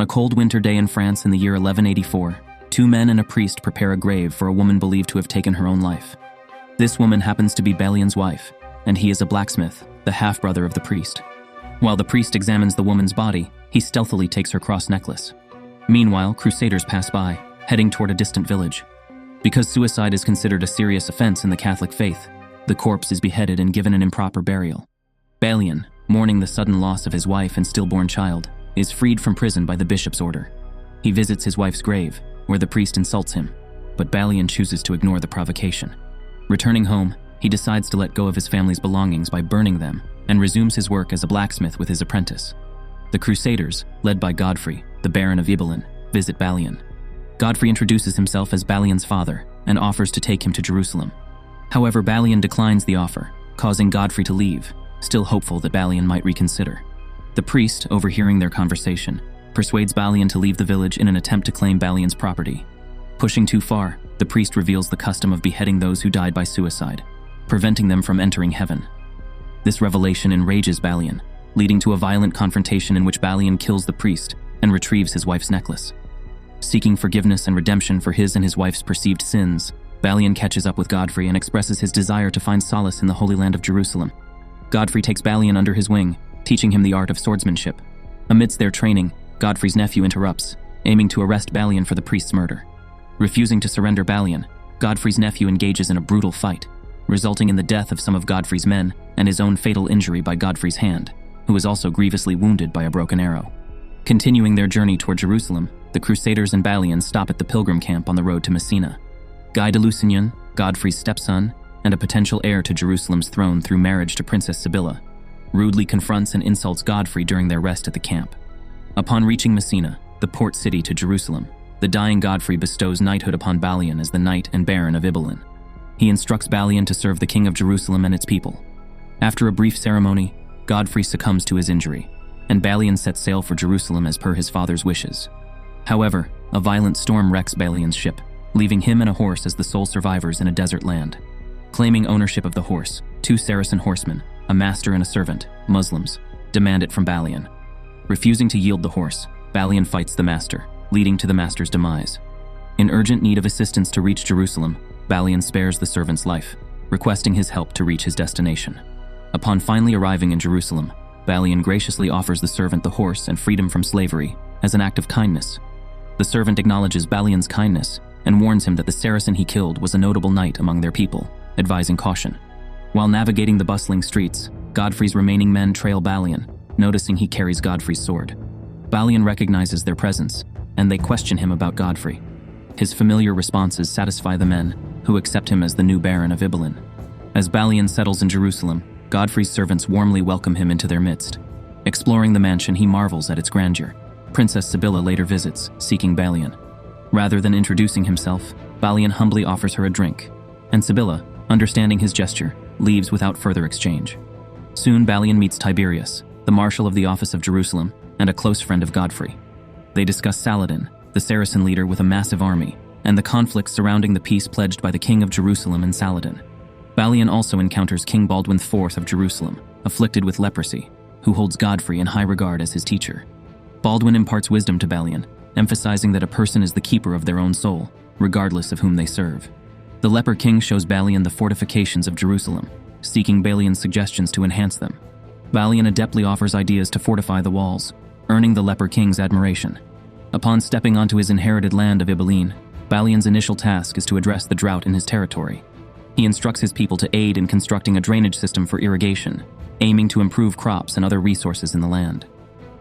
a cold winter day in France in the year 1184, two men and a priest prepare a grave for a woman believed to have taken her own life. This woman happens to be Balian's wife, and he is a blacksmith, the half-brother of the priest. While the priest examines the woman's body, he stealthily takes her cross necklace. Meanwhile, crusaders pass by, heading toward a distant village. Because suicide is considered a serious offense in the Catholic faith, the corpse is beheaded and given an improper burial. Balian, mourning the sudden loss of his wife and stillborn child, is freed from prison by the bishop's order. He visits his wife's grave, where the priest insults him, but Balian chooses to ignore the provocation. Returning home, he decides to let go of his family's belongings by burning them and resumes his work as a blacksmith with his apprentice. The Crusaders, led by Godfrey, the Baron of Ibelin, visit Balian. Godfrey introduces himself as Balian's father and offers to take him to Jerusalem. However, Balian declines the offer, causing Godfrey to leave, still hopeful that Balian might reconsider. The priest, overhearing their conversation, persuades Balian to leave the village in an attempt to claim Balian's property. Pushing too far, the priest reveals the custom of beheading those who died by suicide, preventing them from entering heaven. This revelation enrages Balian, leading to a violent confrontation in which Balian kills the priest and retrieves his wife's necklace. Seeking forgiveness and redemption for his and his wife's perceived sins, Balian catches up with Godfrey and expresses his desire to find solace in the Holy Land of Jerusalem. Godfrey takes Balian under his wing, teaching him the art of swordsmanship. Amidst their training, Godfrey's nephew interrupts, aiming to arrest Balian for the priest's murder. Refusing to surrender Balian, Godfrey's nephew engages in a brutal fight, resulting in the death of some of Godfrey's men and his own fatal injury by Godfrey's hand, who is also grievously wounded by a broken arrow. Continuing their journey toward Jerusalem, the Crusaders and Balian stop at the pilgrim camp on the road to Messina. Guy de Lusignan, Godfrey's stepson, and a potential heir to Jerusalem's throne through marriage to Princess Sibylla, rudely confronts and insults Godfrey during their rest at the camp. Upon reaching Messina, the port city to Jerusalem, the dying Godfrey bestows knighthood upon Balian as the Knight and Baron of Ibelin. He instructs Balian to serve the King of Jerusalem and its people. After a brief ceremony, Godfrey succumbs to his injury, and Balian sets sail for Jerusalem as per his father's wishes. However, a violent storm wrecks Balian's ship, leaving him and a horse as the sole survivors in a desert land. Claiming ownership of the horse, two Saracen horsemen, a master and a servant, Muslims, demand it from Balian. Refusing to yield the horse, Balian fights the master, leading to the master's demise. In urgent need of assistance to reach Jerusalem, Balian spares the servant's life, requesting his help to reach his destination. Upon finally arriving in Jerusalem, Balian graciously offers the servant the horse and freedom from slavery as an act of kindness. The servant acknowledges Balian's kindness and warns him that the Saracen he killed was a notable knight among their people, advising caution. While navigating the bustling streets, Godfrey's remaining men trail Balian, noticing he carries Godfrey's sword. Balian recognizes their presence, and they question him about Godfrey. His familiar responses satisfy the men, who accept him as the new Baron of Ibelin. As Balian settles in Jerusalem, Godfrey's servants warmly welcome him into their midst. Exploring the mansion, he marvels at its grandeur. Princess Sibylla later visits, seeking Balian. Rather than introducing himself, Balian humbly offers her a drink, and Sibylla, understanding his gesture, leaves without further exchange. Soon Balian meets Tiberius, the marshal of the office of Jerusalem, and a close friend of Godfrey. They discuss Saladin, the Saracen leader with a massive army, and the conflicts surrounding the peace pledged by the King of Jerusalem and Saladin. Balian also encounters King Baldwin IV of Jerusalem, afflicted with leprosy, who holds Godfrey in high regard as his teacher. Baldwin imparts wisdom to Balian, emphasizing that a person is the keeper of their own soul, regardless of whom they serve. The leper king shows Balian the fortifications of Jerusalem, seeking Balian's suggestions to enhance them. Balian adeptly offers ideas to fortify the walls, earning the leper king's admiration. Upon stepping onto his inherited land of Ibelin, Balian's initial task is to address the drought in his territory. He instructs his people to aid in constructing a drainage system for irrigation, aiming to improve crops and other resources in the land.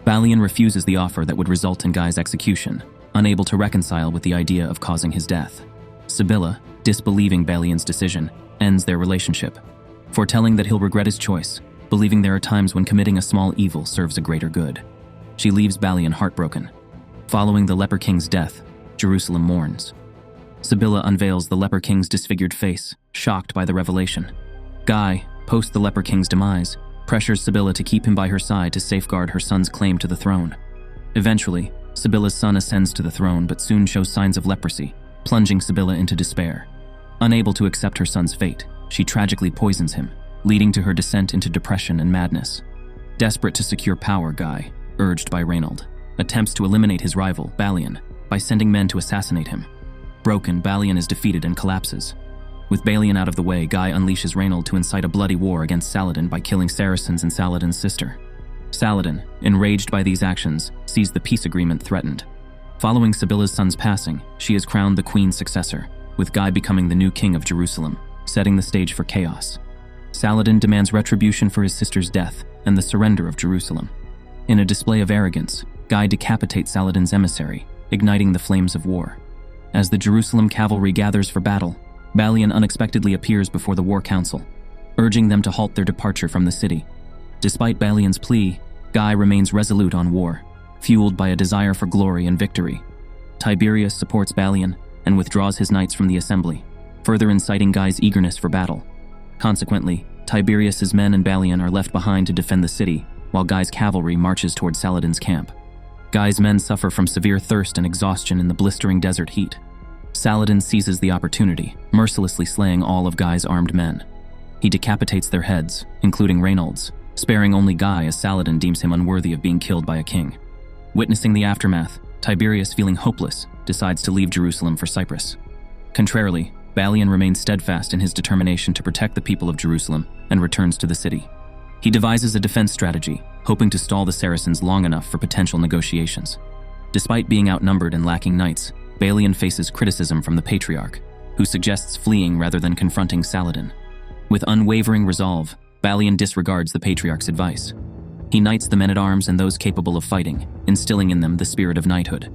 Balian refuses the offer that would result in Guy's execution, unable to reconcile with the idea of causing his death. Sibylla, disbelieving Balian's decision, ends their relationship, foretelling that he'll regret his choice, believing there are times when committing a small evil serves a greater good. She leaves Balian heartbroken. Following the leper king's death, Jerusalem mourns. Sibylla unveils the leper king's disfigured face, shocked by the revelation. Guy, post the leper king's demise, pressures Sibylla to keep him by her side to safeguard her son's claim to the throne. Eventually, Sibylla's son ascends to the throne but soon shows signs of leprosy, plunging Sibylla into despair. Unable to accept her son's fate, she tragically poisons him, leading to her descent into depression and madness. Desperate to secure power, Guy, urged by Reynold, attempts to eliminate his rival, Balian, by sending men to assassinate him. Broken, Balian is defeated and collapses. With Balian out of the way, Guy unleashes Relied to incite a bloody war against Saladin by killing Saracens and Saladin's sister. Saladin, enraged by these actions, sees the peace agreement threatened. Following Sibilla's son's passing, she is crowned the queen's successor, with Guy becoming the new king of Jerusalem, setting the stage for chaos. Saladin demands retribution for his sister's death and the surrender of Jerusalem. In a display of arrogance, Guy decapitates Saladin's emissary, igniting the flames of war. As the Jerusalem cavalry gathers for battle, Balian unexpectedly appears before the war council, urging them to halt their departure from the city. Despite Balian's plea, Guy remains resolute on war, fueled by a desire for glory and victory. Tiberius supports Balian and withdraws his knights from the assembly, further inciting Guy's eagerness for battle. Consequently, Tiberius's men and Balian are left behind to defend the city, while Guy's cavalry marches toward Saladin's camp. Guy's men suffer from severe thirst and exhaustion in the blistering desert heat. Saladin seizes the opportunity, mercilessly slaying all of Guy's armed men. He decapitates their heads, including Relied's, sparing only Guy as Saladin deems him unworthy of being killed by a king. Witnessing the aftermath, Tiberius, feeling hopeless, decides to leave Jerusalem for Cyprus. Contrarily, Balian remains steadfast in his determination to protect the people of Jerusalem and returns to the city. He devises a defense strategy, hoping to stall the Saracens long enough for potential negotiations. Despite being outnumbered and lacking knights, Balian faces criticism from the Patriarch, who suggests fleeing rather than confronting Saladin. With unwavering resolve, Balian disregards the Patriarch's advice. He knights the men-at-arms and those capable of fighting, instilling in them the spirit of knighthood.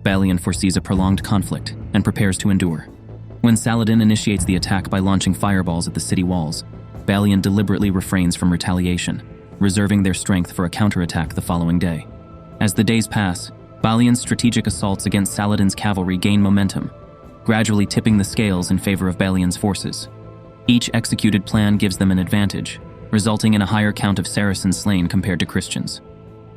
Balian foresees a prolonged conflict and prepares to endure. When Saladin initiates the attack by launching fireballs at the city walls, Balian deliberately refrains from retaliation, reserving their strength for a counterattack the following day. As the days pass, Balian's strategic assaults against Saladin's cavalry gain momentum, gradually tipping the scales in favor of Balian's forces. Each executed plan gives them an advantage, resulting in a higher count of Saracens slain compared to Christians.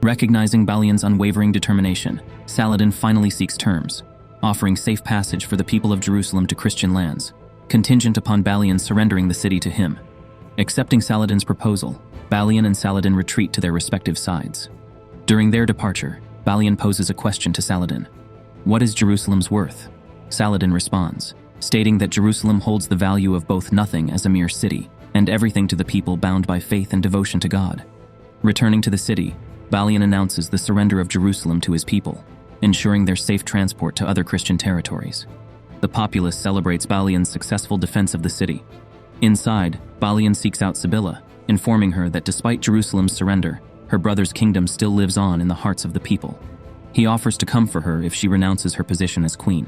Recognizing Balian's unwavering determination, Saladin finally seeks terms, offering safe passage for the people of Jerusalem to Christian lands, contingent upon Balian surrendering the city to him. Accepting Saladin's proposal, Balian and Saladin retreat to their respective sides. During their departure, Balian poses a question to Saladin. "What is Jerusalem's worth?" Saladin responds, stating that Jerusalem holds the value of both nothing as a mere city and everything to the people bound by faith and devotion to God. Returning to the city, Balian announces the surrender of Jerusalem to his people, ensuring their safe transport to other Christian territories. The populace celebrates Balian's successful defense of the city. Inside, Balian seeks out Sibilla, informing her that despite Jerusalem's surrender, her brother's kingdom still lives on in the hearts of the people. He offers to come for her if she renounces her position as queen.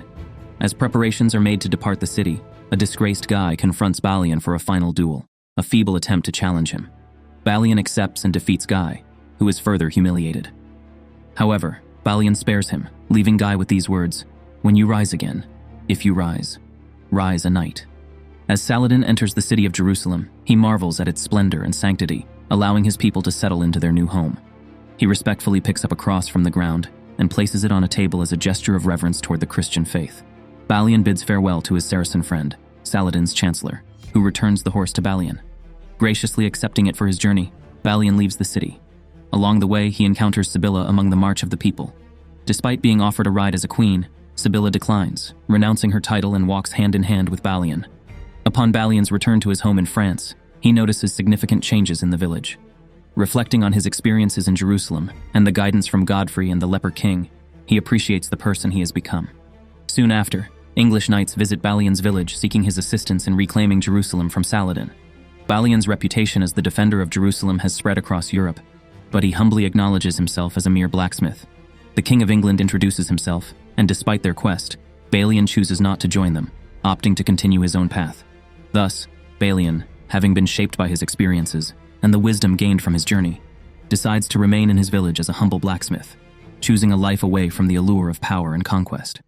As preparations are made to depart the city, a disgraced Guy confronts Balian for a final duel, a feeble attempt to challenge him. Balian accepts and defeats Guy, who is further humiliated. However, Balian spares him, leaving Guy with these words, "When you rise again, if you rise, rise a knight." As Saladin enters the city of Jerusalem, he marvels at its splendor and sanctity, allowing his people to settle into their new home. He respectfully picks up a cross from the ground and places it on a table as a gesture of reverence toward the Christian faith. Balian bids farewell to his Saracen friend, Saladin's chancellor, who returns the horse to Balian. Graciously accepting it for his journey, Balian leaves the city. Along the way, he encounters Sibilla among the march of the people. Despite being offered a ride as a queen, Sibilla declines, renouncing her title and walks hand in hand with Balian. Upon Balian's return to his home in France, he notices significant changes in the village. Reflecting on his experiences in Jerusalem and the guidance from Godfrey and the leper king, he appreciates the person he has become. Soon after, English knights visit Balian's village seeking his assistance in reclaiming Jerusalem from Saladin. Balian's reputation as the defender of Jerusalem has spread across Europe, but he humbly acknowledges himself as a mere blacksmith. The King of England introduces himself, and despite their quest, Balian chooses not to join them, opting to continue his own path. Thus, Balian, having been shaped by his experiences and the wisdom gained from his journey, decides to remain in his village as a humble blacksmith, choosing a life away from the allure of power and conquest.